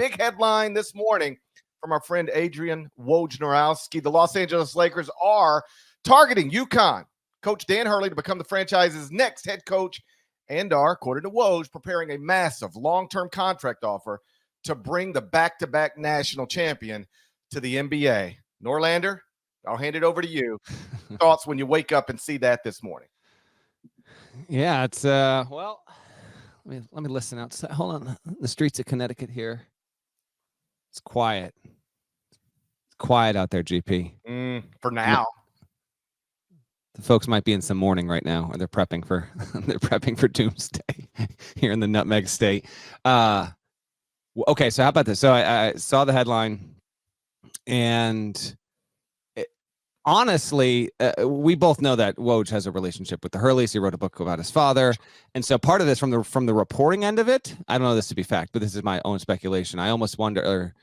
big headline this morning from our friend Adrian Wojnarowski. The Los Angeles Lakers are targeting UConn coach Dan Hurley to become the franchise's next head coach and are, according to Woj, preparing a massive long-term contract offer to bring the back-to-back national champion to the NBA. Norlander, I'll hand it over to you. Thoughts when you wake up and see that this morning? Yeah, it's well, let me listen outside. Hold on, the streets of Connecticut here. It's quiet. It's quiet out there, GP. For now. The folks might be in some mourning right now, or they're prepping for doomsday here in the Nutmeg State. Okay, so how about this? So I saw the headline, and honestly, we both know that Woj has a relationship with the Hurleys. He wrote a book about his father, and so part of this from the reporting end of it, I don't know this to be fact, but this is my own speculation. I almost wonder,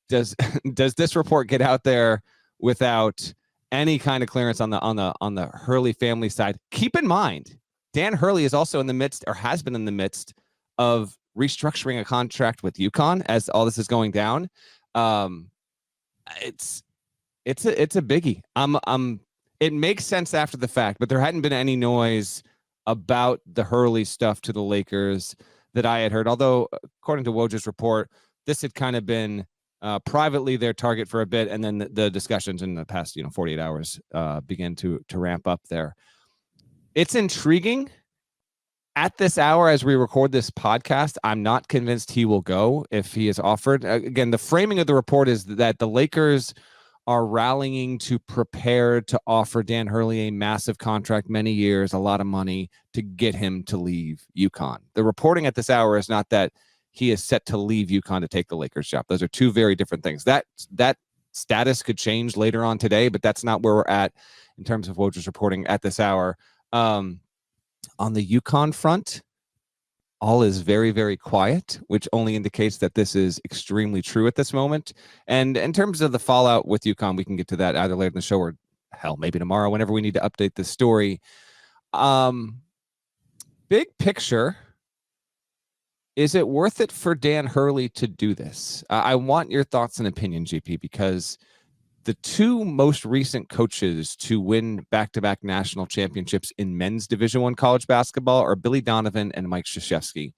does this report get out there without any kind of clearance on the Hurley family side? Keep in mind, Dan Hurley is also in the midst, or has been in the midst, of restructuring a contract with UConn as all this is going down. It's a biggie. It makes sense after the fact, but there hadn't been any noise about the Hurley stuff to the Lakers that I had heard. Although, according to Woj's report, this had kind of been privately their target for a bit, and then the discussions in the past 48 hours began to ramp up there. It's intriguing. At this hour, as we record this podcast, I'm not convinced he will go if he is offered. Again, the framing of the report is that the Lakers are rallying to prepare to offer Dan Hurley a massive contract, many years, a lot of money, to get him to leave UConn. The reporting at this hour is not that he is set to leave UConn to take the Lakers job. Those are two very different things. That status could change later on today, but that's not where we're at in terms of Woj's reporting at this hour. On the UConn front, all is very, very quiet, which only indicates that this is extremely true at this moment. And in terms of the fallout with UConn, we can get to that either later in the show or, hell, maybe tomorrow, whenever we need to update this story. Big picture, is it worth it for Dan Hurley to do this? I want your thoughts and opinion, GP, because the two most recent coaches to win back-to-back national championships in men's Division I college basketball are Billy Donovan and Mike Krzyzewski.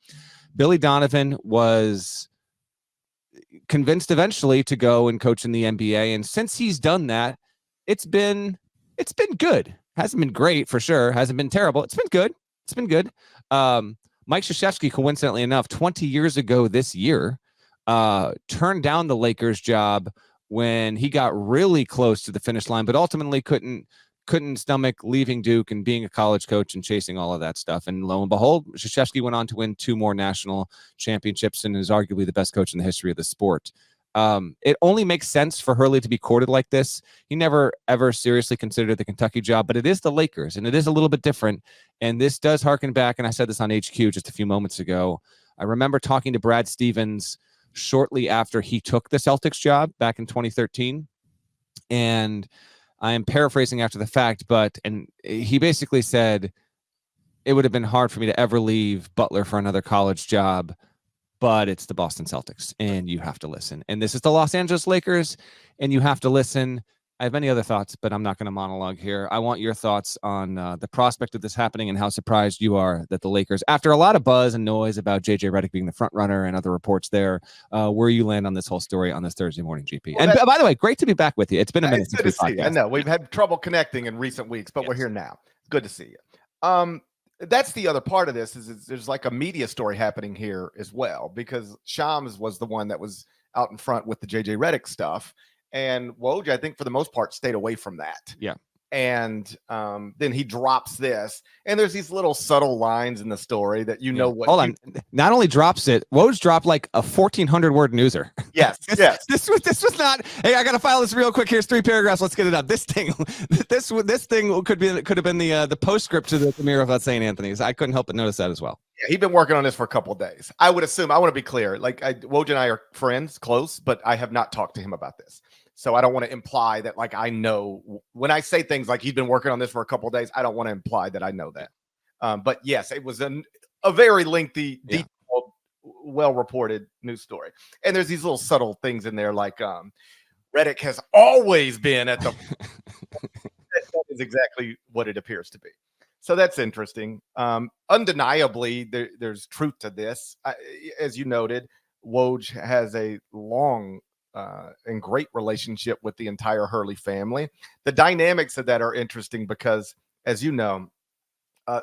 Billy Donovan was convinced eventually to go and coach in the NBA, and since he's done that, it's been good. Hasn't been great for sure. Hasn't been terrible. It's been good. Mike Krzyzewski, coincidentally enough, 20 years ago this year, turned down the Lakers job when he got really close to the finish line, but ultimately couldn't stomach leaving Duke and being a college coach and chasing all of that stuff. And lo and behold, Krzyzewski went on to win 2 more national championships and is arguably the best coach in the history of the sport. It only makes sense for Hurley to be courted like this. He never, ever seriously considered the Kentucky job, but it is the Lakers, and it is a little bit different. And this does harken back, and I said this on HQ just a few moments ago. I remember talking to Brad Stevens shortly after he took the Celtics job back in 2013. And I am paraphrasing after the fact, and he basically said, it would have been hard for me to ever leave Butler for another college job, but it's the Boston Celtics and you have to listen. And this is the Los Angeles Lakers and you have to listen. I have many other thoughts, but I'm not going to monologue here. I want your thoughts on the prospect of this happening and how surprised you are that the Lakers, after a lot of buzz and noise about JJ Redick being the front runner and other reports there, where you land on this whole story on this Thursday morning, GP. Well, and by the way, great to be back with you. It's been a minute since we podcast. I know we've had trouble connecting in recent weeks, but we're here now. Good to see you. That's the other part of this is there's like a media story happening here as well, because Shams was the one that was out in front with the JJ Redick stuff. And Woj, I think for the most part, stayed away from that. Yeah. And then he drops this. And there's these little subtle lines in the story that what. Hold on. Not only drops it, Woj dropped like a 1,400-word newser. Yes. This was not, hey, I got to file this real quick. Here's 3 paragraphs. Let's get it up. This thing could have been the postscript to the premiere of St. Anthony's. I couldn't help but notice that as well. Yeah, he'd been working on this for a couple of days. I would assume, I want to be clear, like Woj and I are friends, close, but I have not talked to him about this. So I don't want to imply that, like, I know when I say things like he's been working on this for a couple of days, I don't want to imply that I know that. But yes, it was a very lengthy, detailed well-reported news story. And there's these little subtle things in there, like Reddick has always been at the that is exactly what it appears to be. So that's interesting. Undeniably, there's truth to this. As you noted, Woj has a long and great relationship with the entire Hurley family. The dynamics of that are interesting because, as you know,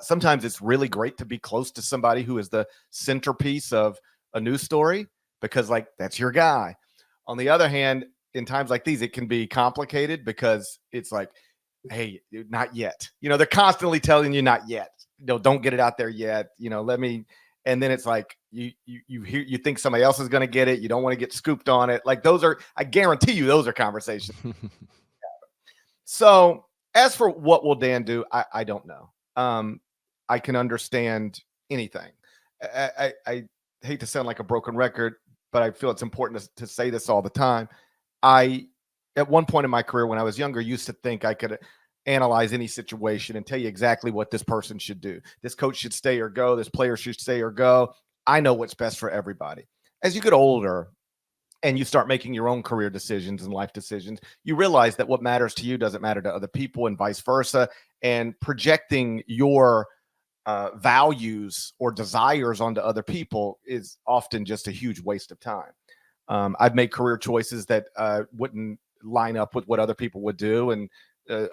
sometimes it's really great to be close to somebody who is the centerpiece of a news story because, like, that's your guy. On the other hand, in times like these, it can be complicated because it's like, hey, not yet. They're constantly telling you not yet. Don't get it out there yet. Let me. And then it's like you think somebody else is going to get it. You don't want to get scooped on it. Like those are, I guarantee you, those are conversations. So as for what will Dan do, I don't know. I can understand anything. I hate to sound like a broken record, but I feel it's important to say this all the time. At one point in my career when I was younger, used to think I could analyze any situation and tell you exactly what this person should do. This coach should stay or go. This player should stay or go. I know what's best for everybody. As you get older and you start making your own career decisions and life decisions, you realize that what matters to you doesn't matter to other people and vice versa. And projecting your values or desires onto other people is often just a huge waste of time. I've made career choices that wouldn't line up with what other people would do, and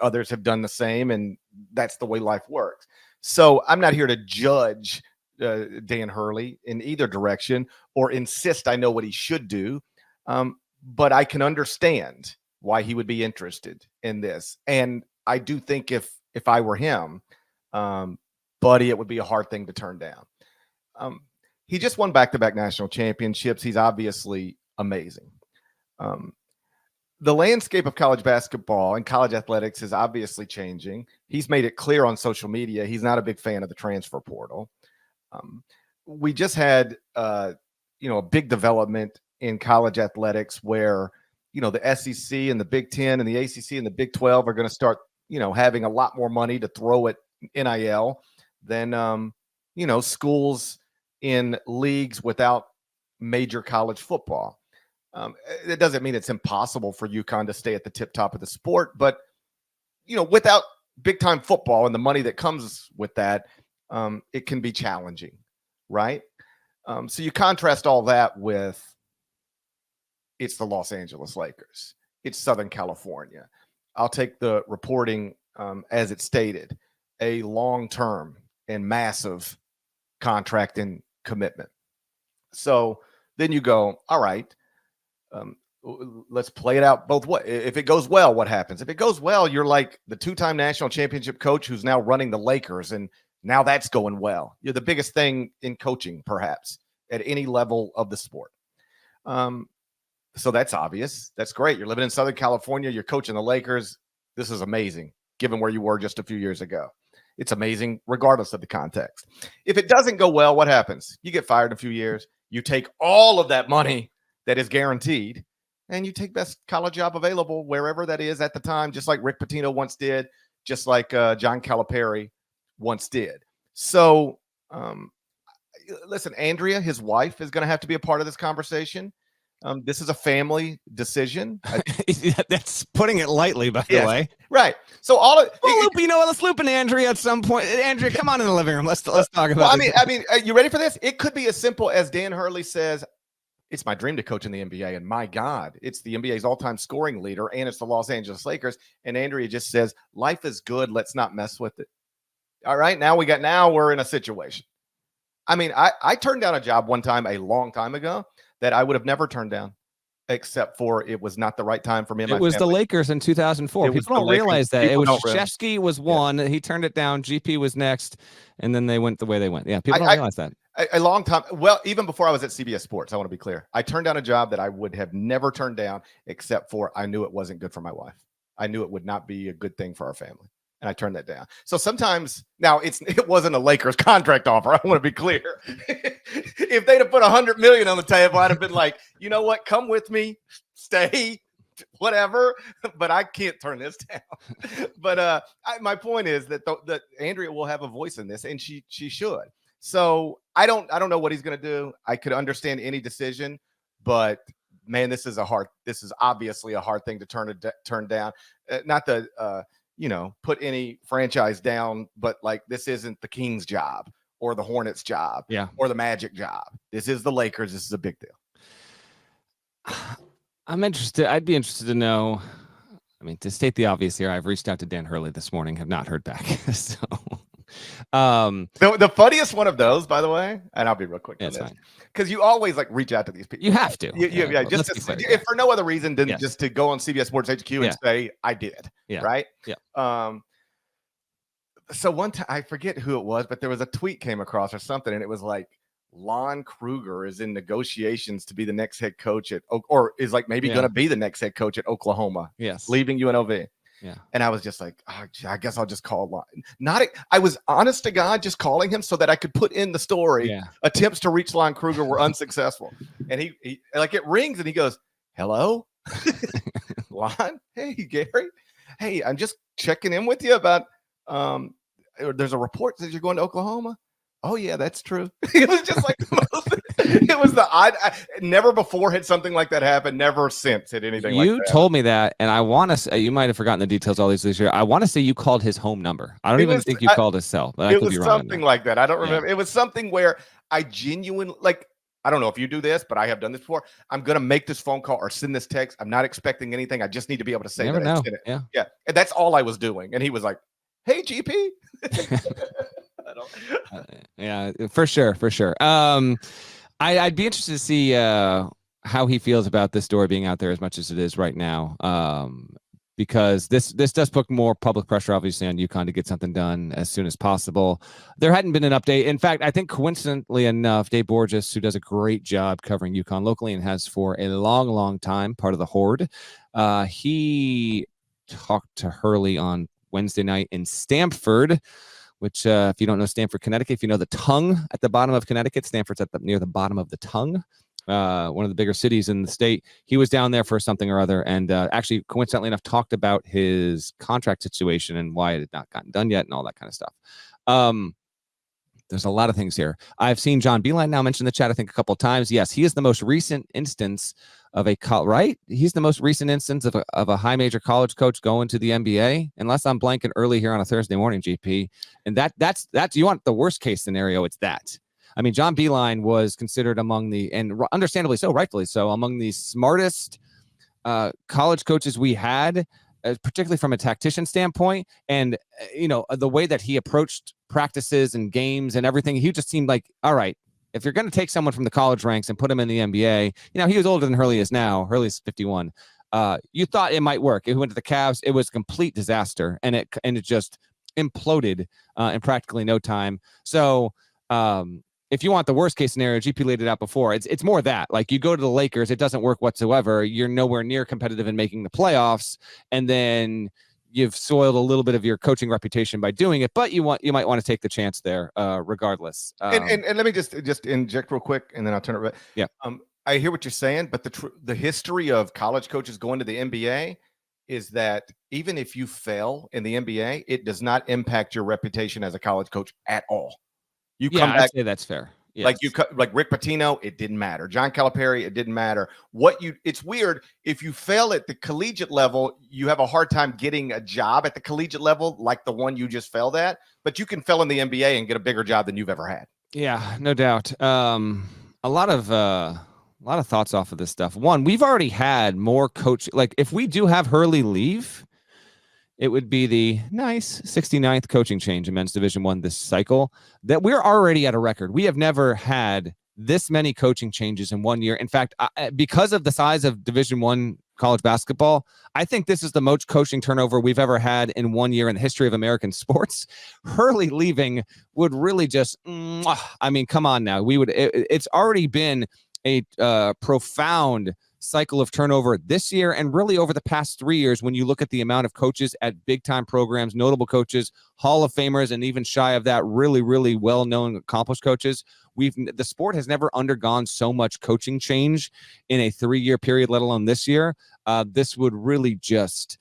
others have done the same, and that's the way life works. So I'm not here to judge Dan Hurley in either direction or insist I know what he should do, but I can understand why he would be interested in this. And I do think if I were him, buddy, it would be a hard thing to turn down. He just won back-to-back national championships. He's obviously amazing. The landscape of college basketball and college athletics is obviously changing. He's made it clear on social media he's not a big fan of the transfer portal. We just had a big development in college athletics where the SEC and the Big Ten and the ACC and the Big 12 are going to start having a lot more money to throw at NIL than schools in leagues without major college football. It doesn't mean it's impossible for UConn to stay at the tip top of the sport, but without big time football and the money that comes with that, it can be challenging, right? So you contrast all that with it's the Los Angeles Lakers, it's Southern California. I'll take the reporting as it stated, a long-term and massive contract and commitment. So then you go, all right, let's play it out both ways. If it goes well, what happens? If it goes well, you're like the two-time national championship coach who's now running the Lakers, and now that's going well. You're the biggest thing in coaching, perhaps, at any level of the sport. So that's obvious. That's great. You're living in Southern California. You're coaching the Lakers. This is amazing, given where you were just a few years ago. It's amazing, regardless of the context. If it doesn't go well, what happens? You get fired in a few years. You take all of that money that is guaranteed, and you take best college job available wherever that is at the time, just like Rick Pitino once did, just like John Calipari once did. So, listen, Andrea, his wife, is going to have to be a part of this conversation. This is a family decision. That's putting it lightly, by the way. Right. So let's loop in Andrea at some point. Andrea, come on in the living room. Let's talk about. I mean, you ready for this? It could be as simple as Dan Hurley says, "It's my dream to coach in the NBA, and my God, it's the NBA's all-time scoring leader, and it's the Los Angeles Lakers." And Andrea just says, "Life is good. Let's not mess with it." All right. Now we're in a situation. I mean, I turned down a job one time a long time ago that I would have never turned down, except for it was not the right time for me and my family. It was the Lakers in 2004. People don't realize that. It was Krzyzewski was one. Yeah. He turned it down. GP was next, and then they went the way they went. Yeah, people don't realize that. A long time. Well, even before I was at CBS Sports, I want to be clear. I turned down a job that I would have never turned down, except for I knew it wasn't good for my wife. I knew it would not be a good thing for our family, and I turned that down. So sometimes now it wasn't a Lakers contract offer. I want to be clear. If they'd have put $100 million on the table, I'd have been like, you know what? Come with me, stay, whatever. But I can't turn this down. But my point is that Andrea will have a voice in this, and she should. So I don't know what he's going to do. I could understand any decision, but man, this is obviously a hard thing to turn down. Not to put any franchise down, but like, this isn't the Kings job or the Hornets job or the Magic job. This is the Lakers. This is a big deal. I'd be interested to know. I mean, to state the obvious here, I've reached out to Dan Hurley this morning, have not heard back. So the funniest one of those, by the way, and I'll be real quick on this, because you always like reach out to these people. You have to. Just if for no other reason than just to go on CBS Sports HQ and say, I did. Right? Yeah. So one time, I forget who it was, but there was a tweet came across or something, and it was like, Lon Kruger is in negotiations to be the next head coach or is like maybe going to be the next head coach at Oklahoma. Yes. Leaving UNLV. Yeah. And I was just like, oh, I guess I'll just call Lon. I was honest to God just calling him so that I could put in the story. Yeah. Attempts to reach Lon Kruger were unsuccessful. And he like, it rings and he goes, hello, Lon. Hey, Gary. Hey, I'm just checking in with you about, there's a report that you're going to Oklahoma. Oh yeah, that's true. It was just like it was the odd. Never before had something like that happen. Never since had anything like that. You told me that, and I want to say, you might have forgotten the details all these years. I want to say you called his home number. I don't even think you called his cell, but I could be wrong. It was something like that. I don't remember. It was something where I genuinely, like, I don't know if you do this, but I have done this before. I'm going to make this phone call or send this text. I'm not expecting anything. I just need to be able to say that I did it. Yeah. And that's all I was doing. And he was like, hey, GP. Yeah, for sure. I'd be interested to see how he feels about this story being out there as much as it is right now, because this does put more public pressure, obviously, on UConn to get something done as soon as possible. There hadn't been an update. In fact, I think coincidentally enough, Dave Borges, who does a great job covering UConn locally and has for a long, long time, part of the Horde, he talked to Hurley on Wednesday night in Stamford, which if you don't know Stamford, Connecticut, if you know the tongue at the bottom of Connecticut, Stamford's near the bottom of the tongue, one of the bigger cities in the state. He was down there for something or other, and actually, coincidentally enough, talked about his contract situation and why it had not gotten done yet and all that kind of stuff. There's a lot of things here. I've seen John Beeline now mention the chat, I think, a couple of times. Yes, he is the most recent instance of He's the most recent instance of a high major college coach going to the NBA, unless I'm blanking early here on a Thursday morning, GP. And that's you want the worst case scenario. It's that. I mean, John Beeline was considered among and understandably so, rightfully so, among the smartest college coaches we had, particularly from a tactician standpoint. And, the way that he approached practices and games and everything, he just seemed like, all right, if you're going to take someone from the college ranks and put him in the NBA, he was older than Hurley is now. Hurley's 51. You thought it might work. It went to the Cavs. It was a complete disaster, and it just imploded in practically no time. So if you want the worst case scenario, GP laid it out before. It's more that, like, you go to the Lakers, it doesn't work whatsoever. You're nowhere near competitive in making the playoffs, and then you've soiled a little bit of your coaching reputation by doing it, but you might want to take the chance there, regardless. And let me just inject real quick, and then I'll turn it back. Yeah. I hear what you're saying, but the history of college coaches going to the NBA is that even if you fail in the NBA, it does not impact your reputation as a college coach at all. You come back. I'd say that's fair. Yes. Like Rick Pitino, it didn't matter. John Calipari, it didn't matter. It's weird. If you fail at the collegiate level, you have a hard time getting a job at the collegiate level, like the one you just failed at. But you can fail in the NBA and get a bigger job than you've ever had. Yeah, no doubt. A lot of thoughts off of this stuff. One, we've already had more coach. Like, if we do have Hurley leave, it would be the nice 69th coaching change in men's Division I this cycle. That we're already at a record. We have never had this many coaching changes in 1 year. In fact, because of the size of Division I college basketball, I think this is the most coaching turnover we've ever had in 1 year in the history of American sports. Hurley leaving would really just, I mean, come on now. It's already been a profound cycle of turnover this year and really over the past 3 years when you look at the amount of coaches at big-time programs, notable coaches, Hall of Famers, and even shy of that, really, really well-known, accomplished coaches. The sport has never undergone so much coaching change in a 3-year period, let alone this year. This would really just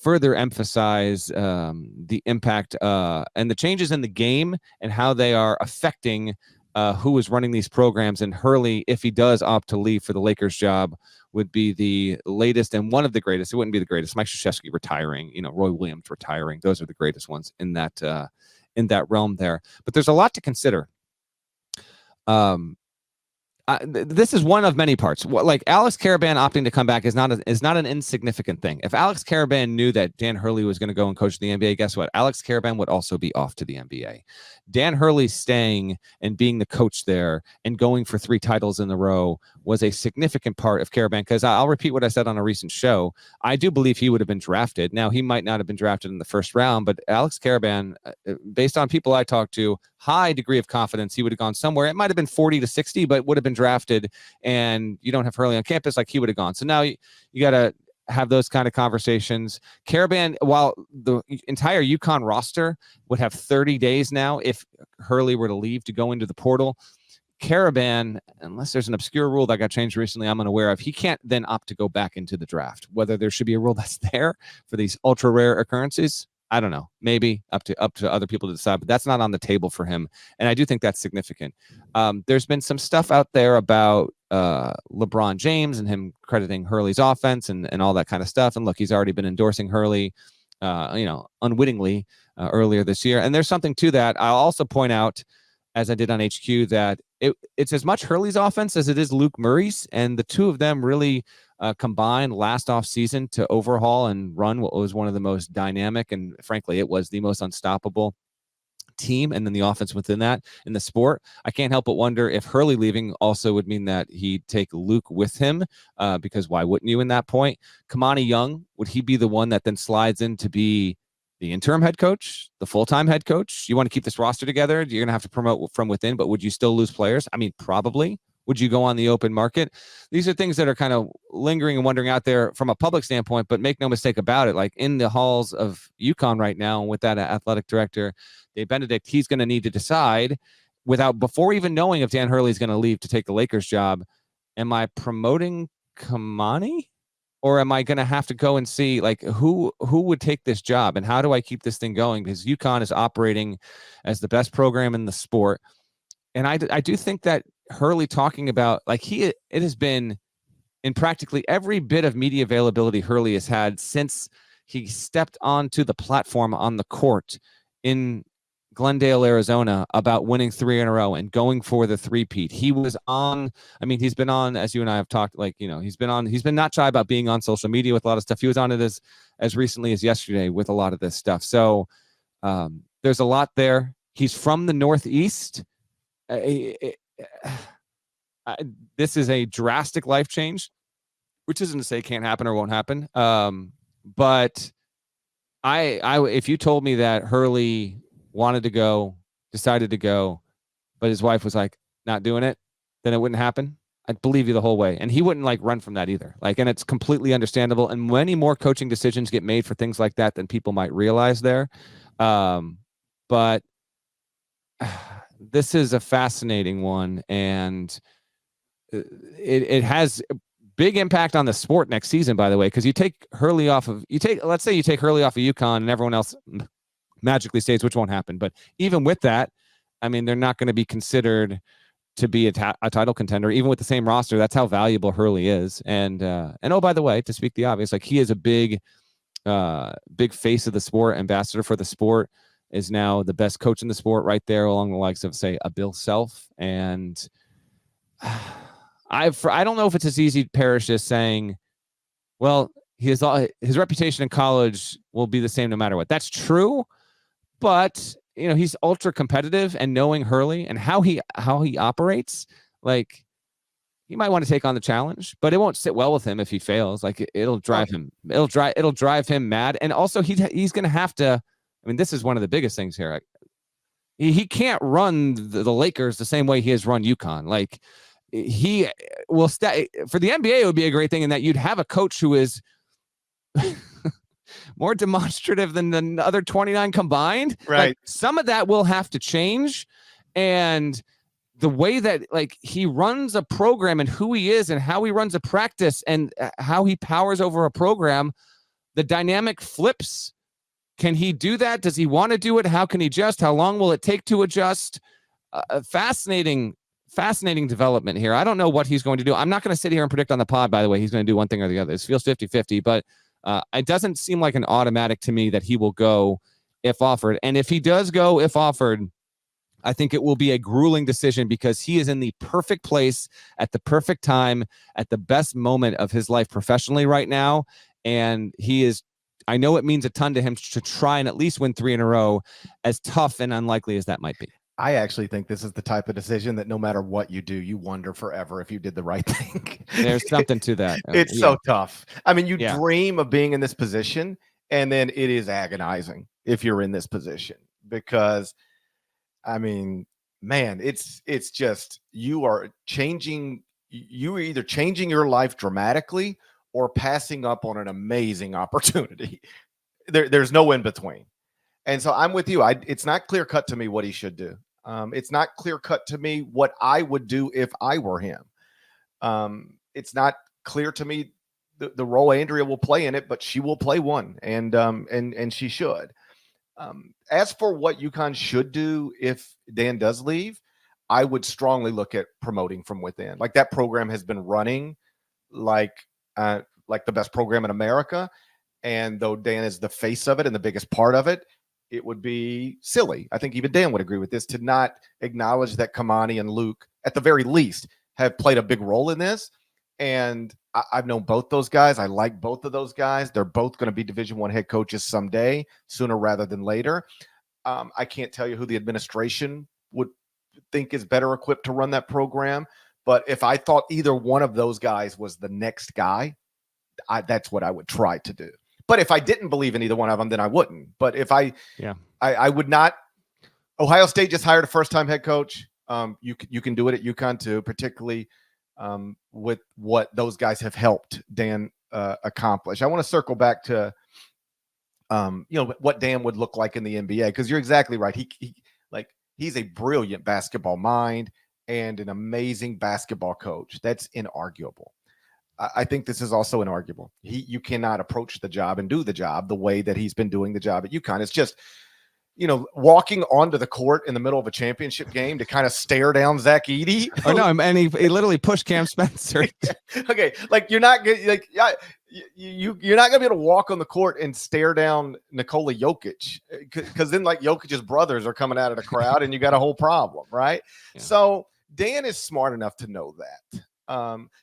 further emphasize the impact and the changes in the game and how they are affecting who is running these programs. And Hurley, if he does opt to leave for the Lakers job, would be the latest and one of the greatest. It wouldn't be the greatest. Mike Krzyzewski retaring, Roy Williams retiring. Those are the greatest ones in that realm there. But there's a lot to consider. This is one of many parts. Like Alex Karaban opting to come back is not an insignificant thing. If Alex Karaban knew that Dan Hurley was going to go and coach the NBA, guess what? Alex Karaban would also be off to the NBA. Dan Hurley staying and being the coach there and going for 3 titles in a row was a significant part of Karaban, because I'll repeat what I said on a recent show. I do believe he would have been drafted. Now, he might not have been drafted in the first round, but Alex Karaban, based on people I talked to, high degree of confidence, he would have gone somewhere. It might have been 40 to 60, but would have been drafted, and you don't have Hurley on campus, like he would have gone. So now you got to have those kind of conversations. Karaban, while the entire UConn roster would have 30 days now if Hurley were to leave to go into the portal, Karaban, unless there's an obscure rule that got changed recently I'm unaware of, he can't then opt to go back into the draft. Whether there should be a rule that's there for these ultra rare occurrences, I don't know. Maybe up to other people to decide, but that's not on the table for him. And I do think that's significant. There's been some stuff out there about LeBron James and him crediting Hurley's offense and all that kind of stuff. And look, he's already been endorsing Hurley, unwittingly earlier this year. And there's something to that. I'll also point out, as I did on HQ, that it's as much Hurley's offense as it is Luke Murray's. And the two of them really combined last off season to overhaul and run what was one of the most dynamic, and frankly, it was the most unstoppable team. And then the offense within that in the sport. I can't help but wonder if Hurley leaving also would mean that he'd take Luke with him, because why wouldn't you in that point? Kamani Young, would he be the one that then slides in to be the interim head coach, the full-time head coach? You want to keep this roster together? You're going to have to promote from within, but would you still lose players? I mean, probably. Would you go on the open market? These are things that are kind of lingering and wondering out there from a public standpoint, but make no mistake about it. Like in the halls of UConn right now, and with that athletic director, Dave Benedict, he's going to need to decide before even knowing if Dan Hurley is going to leave to take the Lakers job. Am I promoting Kamani? Or am I going to have to go and see like who would take this job, and how do I keep this thing going? Because UConn is operating as the best program in the sport. And I do think that Hurley talking about, like, it has been in practically every bit of media availability Hurley has had since he stepped onto the platform on the court in Glendale, Arizona, about winning 3 in a row and going for the three-peat. He was on, I mean, he's been on, as you and I have talked, like, he's been not shy about being on social media with a lot of stuff. He was on it as recently as yesterday with a lot of this stuff. So there's a lot there. He's from the Northeast. This is a drastic life change, which isn't to say it can't happen or won't happen. But if you told me that Hurley wanted to go, decided to go, but his wife was like, not doing it, then it wouldn't happen. I'd believe you the whole way. And he wouldn't like run from that either. Like, and it's completely understandable. And many more coaching decisions get made for things like that than people might realize there. But this is a fascinating one, and it has big impact on the sport next season, by the way, because let's say you take Hurley off of UConn and everyone else magically stays, which won't happen. But even with that, I mean, they're not going to be considered to be a title contender, even with the same roster. That's how valuable Hurley is. And oh, by the way, to speak the obvious, like, he is a big face of the sport, ambassador for the sport, is now the best coach in the sport right there, along the likes of, say, a Bill Self. And I don't know if it's as easy, Parrish, as saying, well, his reputation in college will be the same no matter what. That's true, but he's ultra competitive, and knowing Hurley and how he operates, like, he might want to take on the challenge, but it won't sit well with him if he fails. Like, it'll drive him mad. And also he's going to have to, I mean, this is one of the biggest things here. He can't run the Lakers the same way he has run UConn. Like, he will for the NBA, it would be a great thing in that you'd have a coach who is more demonstrative than the other 29 combined. Right. Like, some of that will have to change. And the way that, like, he runs a program and who he is and how he runs a practice and how he powers over a program, the dynamic flips. Can he do that? Does he want to do it? How can he adjust? How long will it take to adjust? Fascinating development here. I don't know what he's going to do. I'm not going to sit here and predict on the pod, by the way, he's going to do one thing or the other. This feels 50-50, but it doesn't seem like an automatic to me that he will go if offered. And if he does go if offered, I think it will be a grueling decision because he is in the perfect place at the perfect time at the best moment of his life professionally right now. And I know it means a ton to him to try and at least win 3 in a row, as tough and unlikely as that might be. I actually think this is the type of decision that no matter what you do, you wonder forever if you did the right thing. There's something to that. It's so tough. I mean, you dream of being in this position, and then it is agonizing if you're in this position because, I mean, man, it's just you're either changing your life dramatically or passing up on an amazing opportunity. There's no in between. And so I'm with you. It's not clear cut to me what he should do. It's not clear cut to me what I would do if I were him. It's not clear to me the role Andrea will play in it, but she will play one, and she should. As for what UConn should do if Dan does leave, I would strongly look at promoting from within. Like that program has been running like the best program in America. And though Dan is the face of it and the biggest part of it, it would be silly. I think even Dan would agree with this to not acknowledge that Kamani and Luke, at the very least, have played a big role in this. And I've known both those guys. I like both of those guys. They're both going to be Division I head coaches someday, sooner rather than later. I can't tell you who the administration would think is better equipped to run that program. But if I thought either one of those guys was the next guy, that's what I would try to do. But if I didn't believe in either one of them, then I wouldn't. But if I would not. Ohio State just hired a first-time head coach. You can do it at UConn too, particularly with what those guys have helped Dan accomplish. I want to circle back to what Dan would look like in the NBA, because you're exactly right. He's a brilliant basketball mind and an amazing basketball coach. That's inarguable. I think this is also inarguable. You cannot approach the job and do the job the way that he's been doing the job at UConn. It's just, walking onto the court in the middle of a championship game to kind of stare down Zach Edey. Oh no, and he literally pushed Cam Spencer. Okay, you're not you're not gonna be able to walk on the court and stare down Nikola Jokic, because then Jokic's brothers are coming out of the crowd and you got a whole problem, right? Yeah. So Dan is smart enough to know that.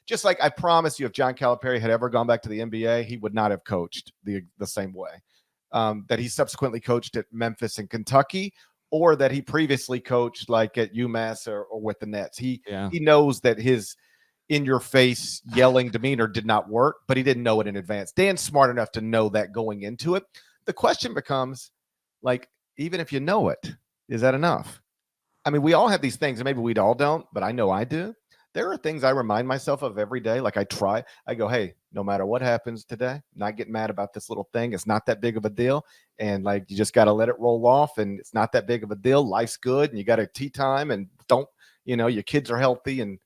Just like I promise you, if John Calipari had ever gone back to the NBA, he would not have coached the same way that he subsequently coached at Memphis and Kentucky, or that he previously coached like at UMass or with the Nets. He knows that his in-your-face yelling demeanor did not work, but he didn't know it in advance. Dan's smart enough to know that going into it. The question becomes, even if you know it, is that enough? I mean, we all have these things, and maybe we all don't, but I know I do. There are things I remind myself of every day. I go, hey, no matter what happens today, not getting mad about this little thing. It's not that big of a deal. And you just got to let it roll off, and it's not that big of a deal. Life's good. And you got a tea time, and don't, your kids are healthy, and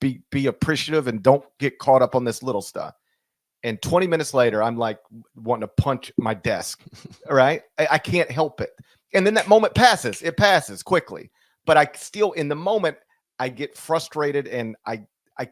be appreciative, and don't get caught up on this little stuff. And 20 minutes later, I'm wanting to punch my desk. All right. I can't help it. And then that moment passes. It passes quickly, but I still, in the moment, I get frustrated, and I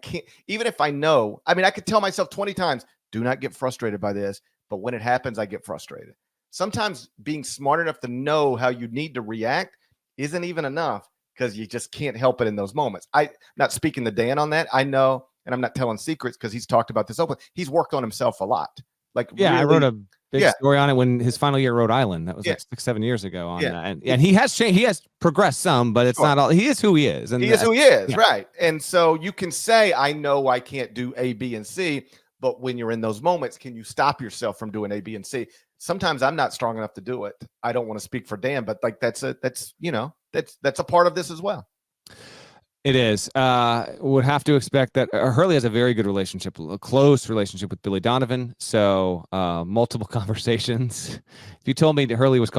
can't, even if I know, I could tell myself 20 times, do not get frustrated by this. But when it happens, I get frustrated. Sometimes being smart enough to know how you need to react isn't even enough, because you just can't help it in those moments. I'm not speaking to Dan on that. I know, and I'm not telling secrets because he's talked about this open. He's worked on himself a lot. I wrote a big story on it when his final year at Rhode Island. That was 6-7 years ago on that. And he has changed. He has progressed some, but it's not all. He is who he is. And he is who he is, right? And so you can say, I know I can't do A, B, and C, but when you're in those moments, can you stop yourself from doing A, B, and C? Sometimes I'm not strong enough to do it. I don't want to speak for Dan, but that's a part of this as well. It is. Would have to expect that Hurley has a very good relationship, a close relationship with Billy Donovan. So multiple conversations. If you told me that Hurley was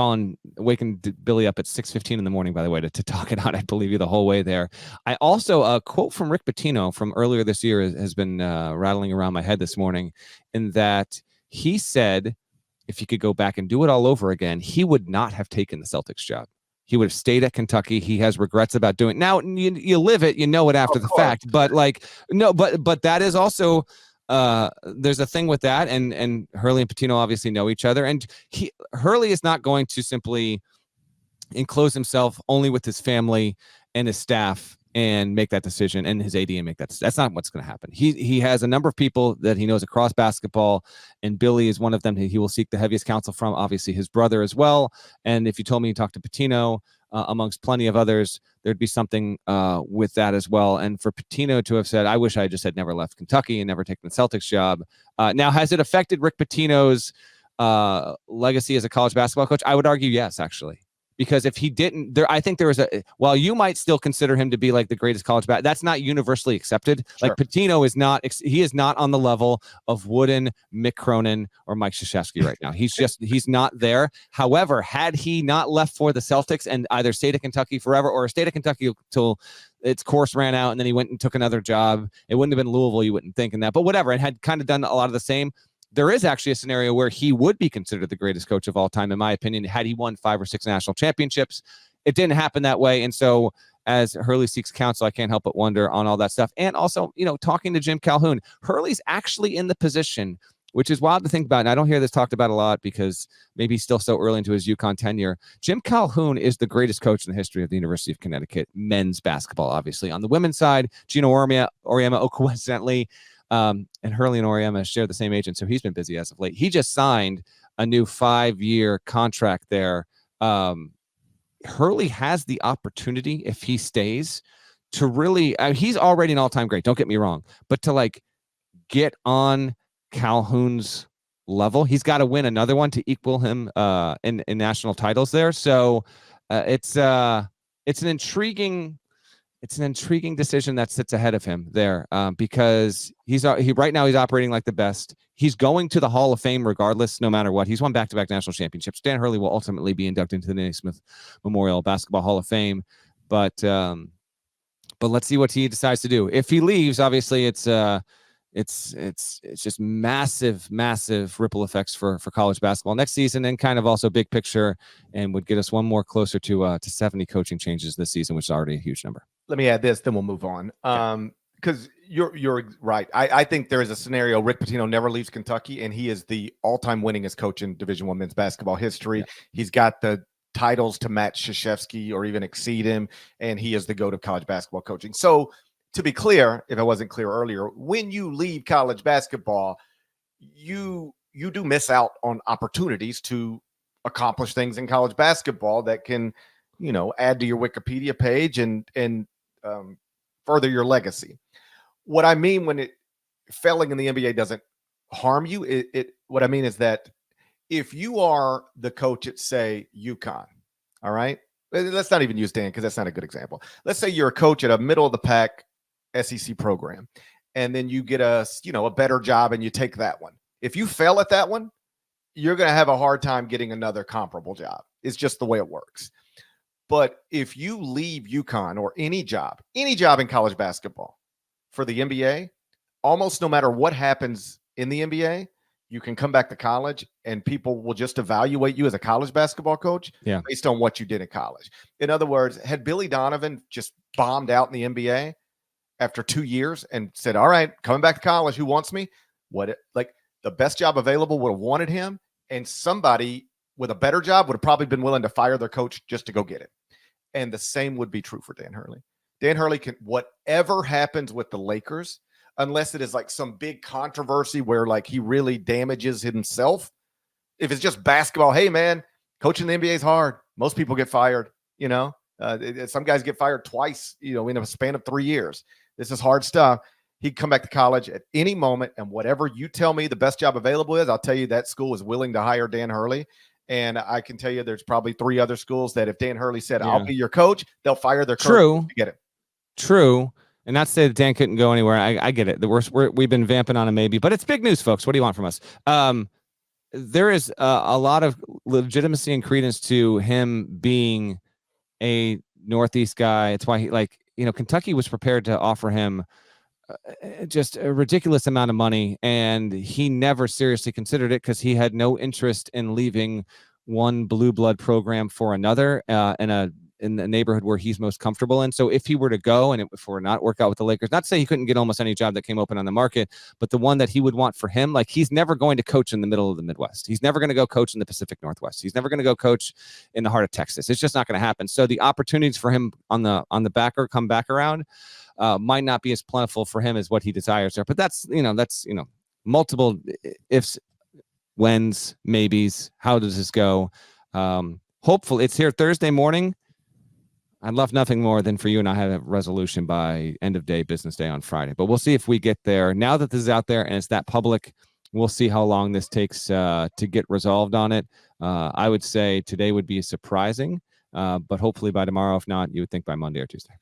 waking Billy up at 6:15 in the morning, by the way, to talk it out, I'd believe you the whole way there. I also, a quote from Rick Pitino from earlier this year has been rattling around my head this morning, in that he said if he could go back and do it all over again, he would not have taken the Celtics job. He would have stayed at Kentucky. He has regrets about doing it. Now you live it, you know it after the fact, but like, no, but that is also, there's a thing with that. And Hurley and Pitino obviously know each other. And Hurley is not going to simply enclose himself only with his family and his staff and make that decision, and his AD and make that. That's not what's going to happen. He has a number of people that he knows across basketball, and Billy is one of them. He will seek the heaviest counsel from, obviously his brother as well. And if you told me you talked to Pitino, amongst plenty of others, there'd be something with that as well. And for Pitino to have said, I wish I just had never left Kentucky and never taken the Celtics job. Now, has it affected Rick Pitino's legacy as a college basketball coach? I would argue yes, actually. Because if he didn't, I think there was while you might still consider him to be like the greatest college that's not universally accepted. Sure. Like Pitino is not, he is not on the level of Wooden, Mick Cronin, or Mike Krzyzewski right now. He's not there. However, had he not left for the Celtics and either stayed at Kentucky forever or stayed at Kentucky till its course ran out and then he went and took another job, it wouldn't have been Louisville, you wouldn't think in that, but whatever, and had kind of done a lot of the same. There is actually a scenario where he would be considered the greatest coach of all time, in my opinion, had he won 5 or 6 national championships. It didn't happen that way. And so as Hurley seeks counsel, I can't help but wonder on all that stuff. And also, talking to Jim Calhoun, Hurley's actually in the position, which is wild to think about. And I don't hear this talked about a lot because maybe he's still so early into his UConn tenure. Jim Calhoun is the greatest coach in the history of the University of Connecticut, men's basketball, obviously. On the women's side, Gino Auriemma, coincidentally, and Hurley and Auriemma share the same agent, so he's been busy as of late. He just signed a new 5-year contract there. Hurley has the opportunity, if he stays, to really, he's already an all-time great, don't get me wrong, but to like get on Calhoun's level, he's got to win another one to equal him in national titles there. So it's an intriguing decision that sits ahead of him there, because he right now he's operating like the best. He's going to the Hall of Fame regardless, no matter what. He's won back-to-back national championships. Dan Hurley will ultimately be inducted into the Naismith Memorial Basketball Hall of Fame, but let's see what he decides to do. If he leaves, obviously it's just massive ripple effects for college basketball next season, and kind of also big picture, and would get us one more closer to 70 coaching changes this season, which is already a huge number. Let me add this, then we'll move on. Because you're right. I think there is a scenario Rick Pitino never leaves Kentucky, and he is the all-time winningest coach in Division I men's basketball history. Yeah. He's got the titles to match Krzyzewski or even exceed him, and he is the GOAT of college basketball coaching. So to be clear, if I wasn't clear earlier, when you leave college basketball, you do miss out on opportunities to accomplish things in college basketball that can, add to your Wikipedia page and further your legacy. What I mean when failing in the NBA doesn't harm you, what I mean is that if you are the coach at, say, UConn, all right, let's not even use Dan because that's not a good example. Let's say you're a coach at a middle of the pack SEC program, and then you get a better job and you take that one. If you fail at that one, you're going to have a hard time getting another comparable job. It's just the way it works. But if you leave UConn or any job in college basketball for the NBA, almost no matter what happens in the NBA, you can come back to college and people will just evaluate you as a college basketball coach based on what you did in college. In other words, had Billy Donovan just bombed out in the NBA after 2 years and said, all right, coming back to college, who wants me? The best job available would have wanted him, and somebody with a better job would have probably been willing to fire their coach just to go get it. And the same would be true for Dan Hurley. Dan Hurley can, whatever happens with the Lakers, unless it is like some big controversy where like he really damages himself. If it's just basketball, hey man, coaching the NBA is hard. Most people get fired, some guys get fired twice, in a span of 3 years. This is hard stuff. He'd come back to college at any moment, and whatever you tell me the best job available is, I'll tell you that school is willing to hire Dan Hurley. And I can tell you there's probably 3 other schools that if Dan Hurley said, I'll be your coach, they'll fire their coach to get it. True. And not to say that Dan couldn't go anywhere. I get it. We've been vamping on him maybe, but it's big news, folks. What do you want from us? There is a lot of legitimacy and credence to him being a Northeast guy. It's why Kentucky was prepared to offer him just a ridiculous amount of money, and he never seriously considered it because he had no interest in leaving one blue blood program for another in the neighborhood where he's most comfortable in. So if he were to go and if it were not work out with the Lakers, not to say he couldn't get almost any job that came open on the market, but the one that he would want for him, like he's never going to coach in the middle of the Midwest. He's never going to go coach in the Pacific Northwest. He's never going to go coach in the heart of Texas. It's just not going to happen. So the opportunities for him on the backer come back around might not be as plentiful for him as what he desires there. But that's multiple ifs, whens, maybes. How does this go? Hopefully it's here Thursday morning. I'd love nothing more than for you and I have a resolution by end of day, business day on Friday. But we'll see if we get there. Now that this is out there and it's that public, we'll see how long this takes to get resolved on it. I would say today would be surprising, but hopefully by tomorrow. If not, you would think by Monday or Tuesday.